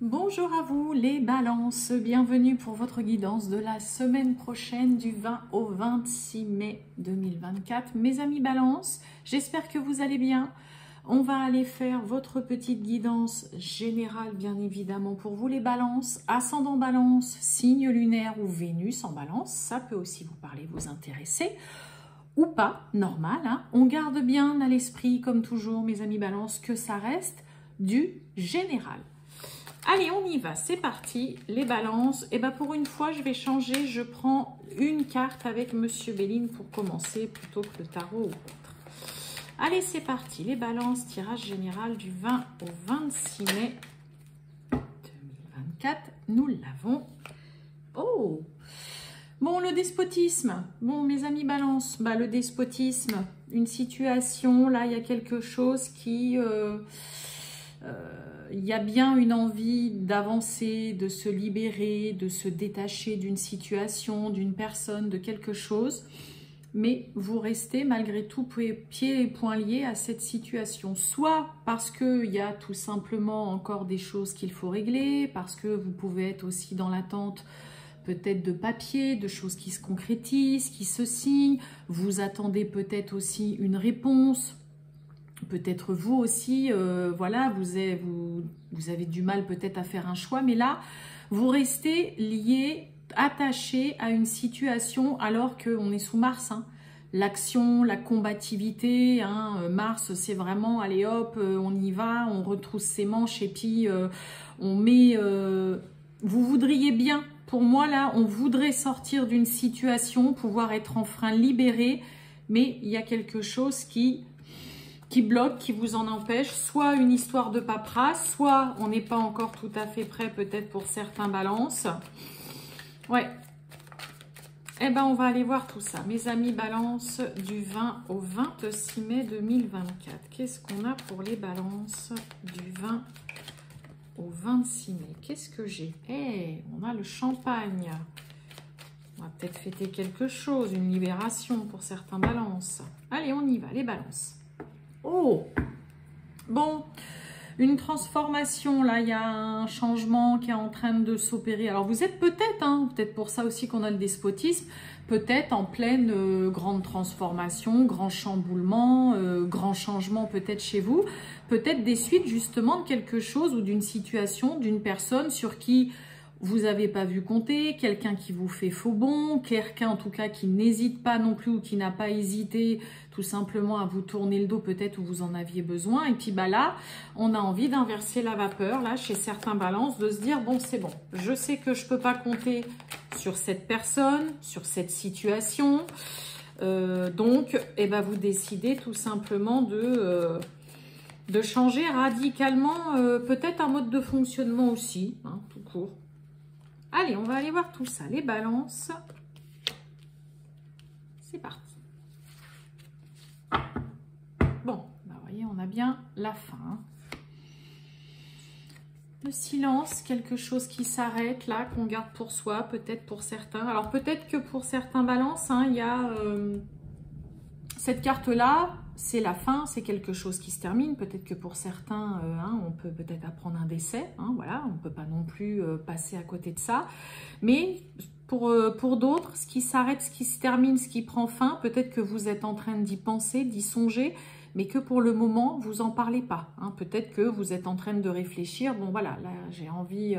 Bonjour à vous les balances, bienvenue pour votre guidance de la semaine prochaine du 20 au 26 mai 2024. Mes amis balances, j'espère que vous allez bien. On va aller faire votre petite guidance générale bien évidemment pour vous les balances. Ascendant balance, signe lunaire ou Vénus en balance, ça peut aussi vous parler, vous intéresser. Ou pas, normal, hein. On garde bien à l'esprit comme toujours mes amis balances que ça reste du général. Allez, on y va, c'est parti, les balances. Et bien pour une fois, je vais changer, je prends une carte avec Monsieur Béline pour commencer plutôt que le tarot ou autre. Allez, c'est parti, les balances, tirage général du 20 au 26 mai 2024. Nous l'avons. Oh! Bon, le despotisme. Bon, mes amis balances, bah, le despotisme, une situation, là, il y a quelque chose qui... il y a bien une envie d'avancer, de se libérer, de se détacher d'une situation, d'une personne, de quelque chose. Mais vous restez malgré tout pieds et poings liés à cette situation. Soit parce qu'il y a tout simplement encore des choses qu'il faut régler, parce que vous pouvez être aussi dans l'attente peut-être de papier, de choses qui se concrétisent, qui se signent. Vous attendez peut-être aussi une réponse. Peut-être vous aussi, voilà, vous avez du mal peut-être à faire un choix, mais là, vous restez lié, attaché à une situation alors qu'on est sous Mars. Hein. L'action, la combativité, hein, Mars, c'est vraiment, allez hop, on y va, on retrousse ses manches et puis on met... vous voudriez bien, pour moi là, on voudrait sortir d'une situation, pouvoir être enfin libéré, mais il y a quelque chose qui bloque, qui vous en empêche, soit une histoire de paperasse, soit on n'est pas encore tout à fait prêt peut-être pour certains balances. Ouais. Eh ben on va aller voir tout ça. Mes amis balances du 20 au 26 mai 2024. Qu'est-ce qu'on a pour les balances du 20 au 26 mai? Qu'est-ce que j'ai? Eh, on a le champagne. On va peut-être fêter quelque chose, une libération pour certains balances. Allez, on y va, les balances. Oh, bon, une transformation, là, il y a un changement qui est en train de s'opérer. Alors, vous êtes peut-être, hein, peut-être pour ça aussi qu'on a le despotisme, peut-être en pleine grande transformation, grand chamboulement, grand changement peut-être chez vous, peut-être des suites justement de quelque chose ou d'une situation, d'une personne sur qui vous n'avez pas vu compter, quelqu'un qui vous fait faux bond, quelqu'un en tout cas qui n'hésite pas non plus ou qui n'a pas hésité tout simplement à vous tourner le dos peut-être où vous en aviez besoin. Et puis bah là, on a envie d'inverser la vapeur là chez certains balances, de se dire bon c'est bon, je sais que je peux pas compter sur cette personne, sur cette situation. Donc eh ben, vous décidez tout simplement de changer radicalement peut-être un mode de fonctionnement aussi, hein, tout court. Allez, on va aller voir tout ça. Les balances. C'est parti. Bon, bah, vous voyez, on a bien la fin. Hein. Le silence, quelque chose qui s'arrête là, qu'on garde pour soi, peut-être pour certains. Alors peut-être que pour certains balances, hein, il y a cette carte-là, c'est la fin, c'est quelque chose qui se termine. Peut-être que pour certains, hein, on peut peut-être apprendre un décès. Hein, voilà, on ne peut pas non plus passer à côté de ça. Mais pour d'autres, ce qui s'arrête, ce qui se termine, ce qui prend fin, peut-être que vous êtes en train d'y penser, d'y songer, mais que pour le moment, vous n'en parlez pas. Hein. Peut-être que vous êtes en train de réfléchir. Bon, voilà, là, j'ai envie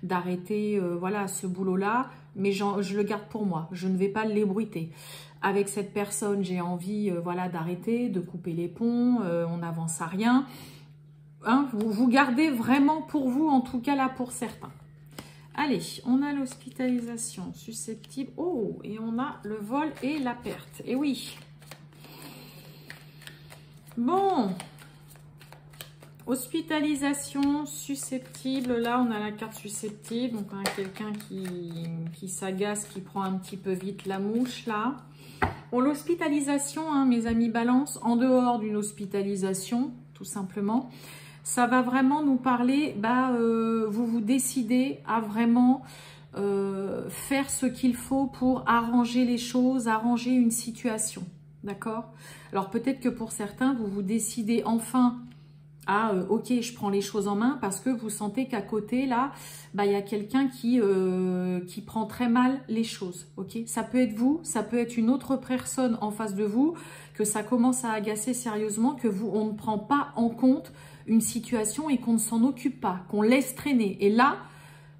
d'arrêter voilà, ce boulot-là, mais je le garde pour moi. Je ne vais pas l'ébruiter. Avec cette personne, j'ai envie voilà, d'arrêter, de couper les ponts, on n'avance à rien. Hein, vous gardez vraiment pour vous, en tout cas là pour certains. Allez, on a l'hospitalisation susceptible. Oh, et on a le vol et la perte. Et oui. Bon. Hospitalisation susceptible. Là, on a la carte susceptible. Donc, on a quelqu'un qui s'agace, qui prend un petit peu vite la mouche, là. Bon, l'hospitalisation, hein, mes amis balance, en dehors d'une hospitalisation, tout simplement, ça va vraiment nous parler, bah, vous vous décidez à vraiment faire ce qu'il faut pour arranger les choses, arranger une situation, d'accord? Alors peut-être que pour certains, vous vous décidez enfin à ok, je prends les choses en main parce que vous sentez qu'à côté là, bah, il y a quelqu'un qui prend très mal les choses. Ok, ça peut être vous, ça peut être une autre personne en face de vous, que ça commence à agacer sérieusement, que on ne prend pas en compte une situation et qu'on ne s'en occupe pas, qu'on laisse traîner. Et là,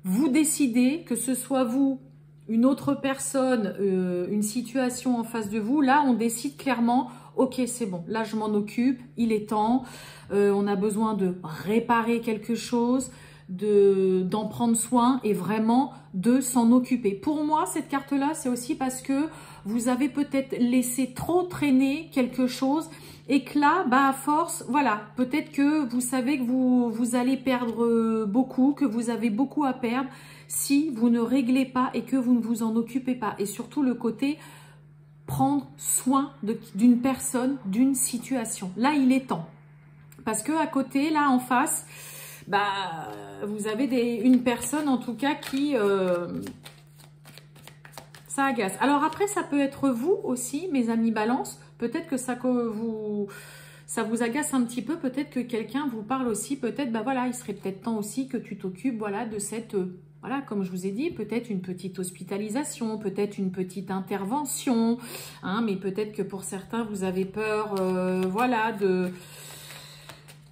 vous décidez, que ce soit vous, une autre personne, une situation en face de vous, là on décide clairement, ok c'est bon, là je m'en occupe, il est temps, on a besoin de réparer quelque chose, d'en prendre soin et vraiment de s'en occuper. Pour moi, cette carte-là, c'est aussi parce que vous avez peut-être laissé trop traîner quelque chose et que là, bah à force, voilà, peut-être que vous savez que vous allez perdre beaucoup, que vous avez beaucoup à perdre si vous ne réglez pas et que vous ne vous en occupez pas. Et surtout le côté prendre soin d'une personne, d'une situation. Là, il est temps. Parce que à côté, là en face, bah, vous avez une personne en tout cas qui... ça agace. Alors après, ça peut être vous aussi, mes amis Balance. Peut-être que ça vous agace un petit peu. Peut-être que quelqu'un vous parle aussi. Peut-être, bah voilà, il serait peut-être temps aussi que tu t'occupes, voilà, de cette... voilà, comme je vous ai dit, peut-être une petite hospitalisation, peut-être une petite intervention. Hein, mais peut-être que pour certains, vous avez peur, voilà,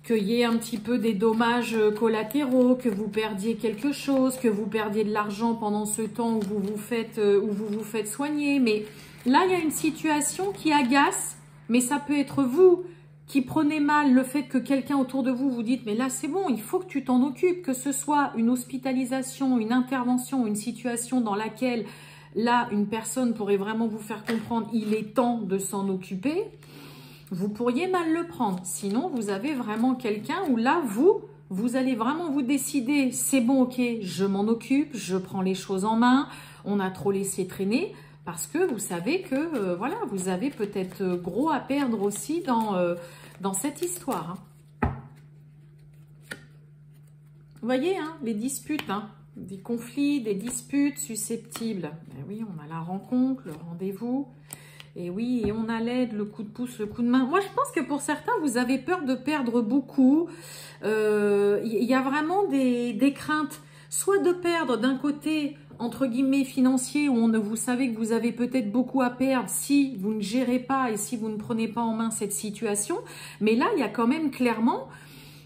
qu'il y ait un petit peu des dommages collatéraux, que vous perdiez quelque chose, que vous perdiez de l'argent pendant ce temps où vous vous faites soigner. Mais là, il y a une situation qui agace, mais ça peut être vous qui prenez mal le fait que quelqu'un autour de vous vous dites « mais là, c'est bon, il faut que tu t'en occupes », que ce soit une hospitalisation, une intervention, une situation dans laquelle, là, une personne pourrait vraiment vous faire comprendre « il est temps de s'en occuper », vous pourriez mal le prendre. Sinon, vous avez vraiment quelqu'un où là, vous allez vraiment vous décider, c'est bon, ok, je m'en occupe, je prends les choses en main, on a trop laissé traîner, parce que vous savez que, voilà, vous avez peut-être gros à perdre aussi dans cette histoire. Hein. Vous voyez, hein, les disputes, hein, des conflits, des disputes susceptibles. Ben oui, on a la rencontre, le rendez-vous. Et oui, et on a l'aide, le coup de pouce, le coup de main. Moi, je pense que pour certains, vous avez peur de perdre beaucoup. Il y a vraiment des craintes, soit de perdre d'un côté, entre guillemets, financier, où vous savez que vous avez peut-être beaucoup à perdre si vous ne gérez pas et si vous ne prenez pas en main cette situation. Mais là, il y a quand même clairement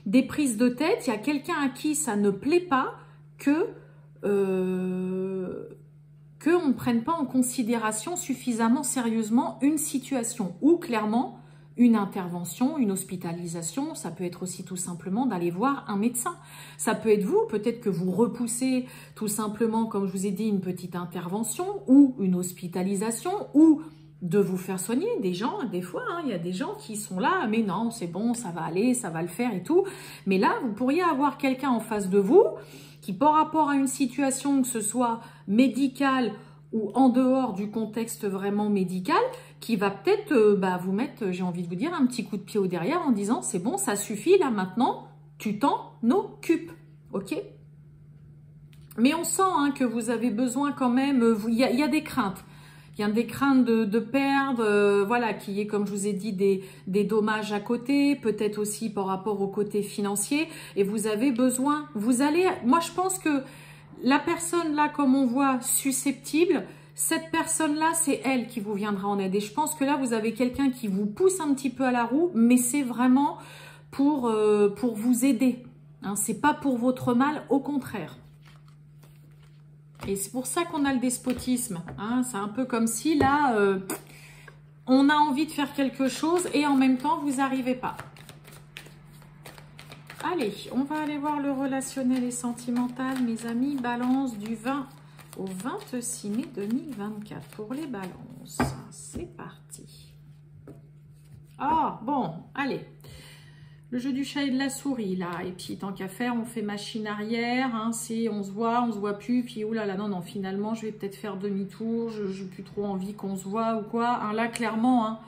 des prises de tête. Il y a quelqu'un à qui ça ne plaît pas qu'on ne prenne pas en considération suffisamment sérieusement une situation ou clairement une intervention, une hospitalisation. Ça peut être aussi tout simplement d'aller voir un médecin. Ça peut être vous, peut-être que vous repoussez tout simplement, comme je vous ai dit, une petite intervention ou une hospitalisation ou de vous faire soigner. Des gens, des fois, hein, il y a des gens qui sont là, mais non, c'est bon, ça va aller, ça va le faire et tout. Mais là, vous pourriez avoir quelqu'un en face de vous qui, par rapport à une situation, que ce soit médicale ou en dehors du contexte vraiment médical, qui va peut-être vous mettre, j'ai envie de vous dire, un petit coup de pied au derrière en disant « c'est bon, ça suffit, là maintenant, tu t'en occupes ». Ok ? Mais on sent hein, que vous avez besoin quand même, il y a des craintes. Il y a des craintes de perdre, voilà, qu'il y ait, comme je vous ai dit, des dommages à côté, peut-être aussi par rapport au côté financier. Et vous avez besoin, moi je pense que la personne là, comme on voit, susceptible, cette personne-là, c'est elle qui vous viendra en aide. Et je pense que là, vous avez quelqu'un qui vous pousse un petit peu à la roue, mais c'est vraiment pour vous aider. Hein, c'est pas pour votre mal, au contraire. Et c'est pour ça qu'on a le despotisme. Hein. C'est un peu comme si là, on a envie de faire quelque chose et en même temps, vous n'arrivez pas. Allez, on va aller voir le relationnel et sentimental, mes amis. Balance du 20 au 26 mai 2024 pour les balances. C'est parti. Ah, bon, allez. Le jeu du chat et de la souris, là. Et puis, tant qu'à faire, on fait machine arrière. Hein, on se voit plus. Puis, oulala, non, finalement, je vais peut-être faire demi-tour. Je n'ai plus trop envie qu'on se voit ou quoi. Hein, là, clairement, hein,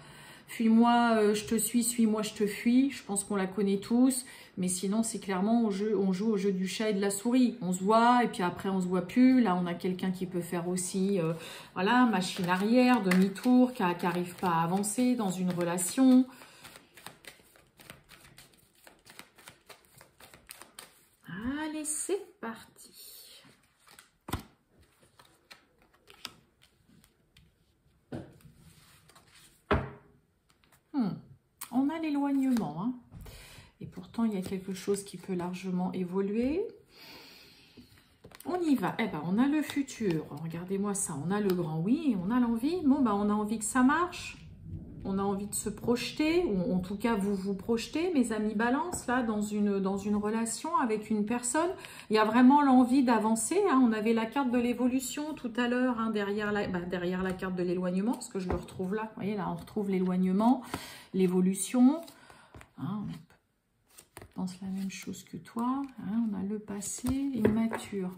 fuis-moi, je te suis, suis-moi, je te fuis. Je pense qu'on la connaît tous. Mais sinon, c'est clairement, on joue au jeu du chat et de la souris. On se voit et puis après, on se voit plus. Là, on a quelqu'un qui peut faire aussi, voilà, machine arrière, demi-tour, qui n'arrive pas à avancer dans une relation. c'est parti. On a l'éloignement, hein. Et pourtant, il y a quelque chose qui peut largement évoluer. On y va. Eh ben, on a le futur. Regardez-moi ça. On a le grand oui, on a l'envie. Bon, ben, on a envie que ça marche. On a envie de se projeter, ou en tout cas vous vous projetez, mes amis balance, là, dans une relation avec une personne. Il y a vraiment l'envie d'avancer, hein. On avait la carte de l'évolution tout à l'heure, hein, derrière la carte de l'éloignement, parce que je le retrouve là. Vous voyez, là, on retrouve l'éloignement, l'évolution. Hein, on pense la même chose que toi. Hein, on a le passé, immature.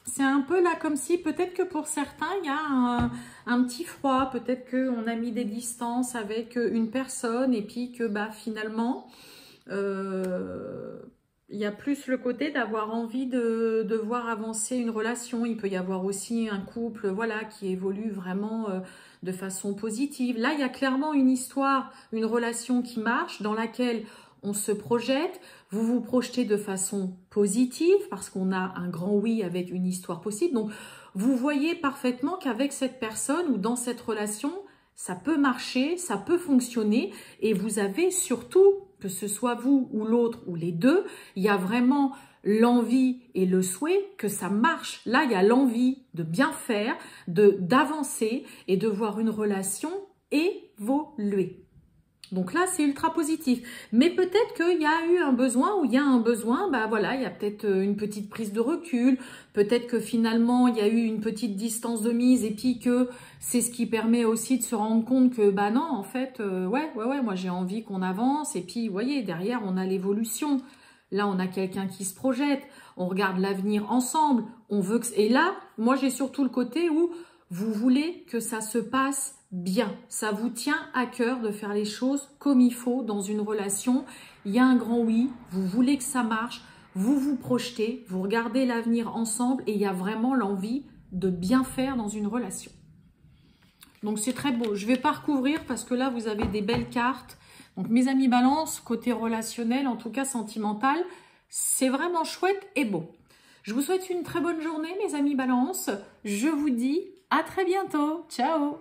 C'est un peu là comme si, peut-être que pour certains, il y a un petit froid. Peut-être qu'on a mis des distances avec une personne et puis que finalement, il y a plus le côté d'avoir envie de voir avancer une relation. Il peut y avoir aussi un couple, voilà, qui évolue vraiment de façon positive. Là, il y a clairement une histoire, une relation qui marche, dans laquelle on se projette, vous vous projetez de façon positive parce qu'on a un grand oui avec une histoire possible. Donc, vous voyez parfaitement qu'avec cette personne ou dans cette relation, ça peut marcher, ça peut fonctionner et vous avez surtout, que ce soit vous ou l'autre ou les deux, il y a vraiment l'envie et le souhait que ça marche. Là, il y a l'envie de bien faire, d'avancer et de voir une relation évoluer. Donc là, c'est ultra positif. Mais peut-être qu'il y a eu un besoin ou il y a un besoin, voilà, il y a peut-être une petite prise de recul. Peut-être que finalement, il y a eu une petite distance de mise et puis que c'est ce qui permet aussi de se rendre compte que, non, en fait, ouais, moi j'ai envie qu'on avance. Et puis, vous voyez, derrière, on a l'évolution. Là, on a quelqu'un qui se projette. On regarde l'avenir ensemble. On veut que... Et là, moi, j'ai surtout le côté où vous voulez que ça se passe bien. Ça vous tient à cœur de faire les choses comme il faut dans une relation. Il y a un grand oui, vous voulez que ça marche, vous vous projetez, vous regardez l'avenir ensemble et il y a vraiment l'envie de bien faire dans une relation. Donc c'est très beau. Je ne vais pas recouvrir parce que là vous avez des belles cartes. Donc mes amis balance, côté relationnel, en tout cas sentimental, c'est vraiment chouette et beau. Je vous souhaite une très bonne journée mes amis balance. Je vous dis à très bientôt. Ciao!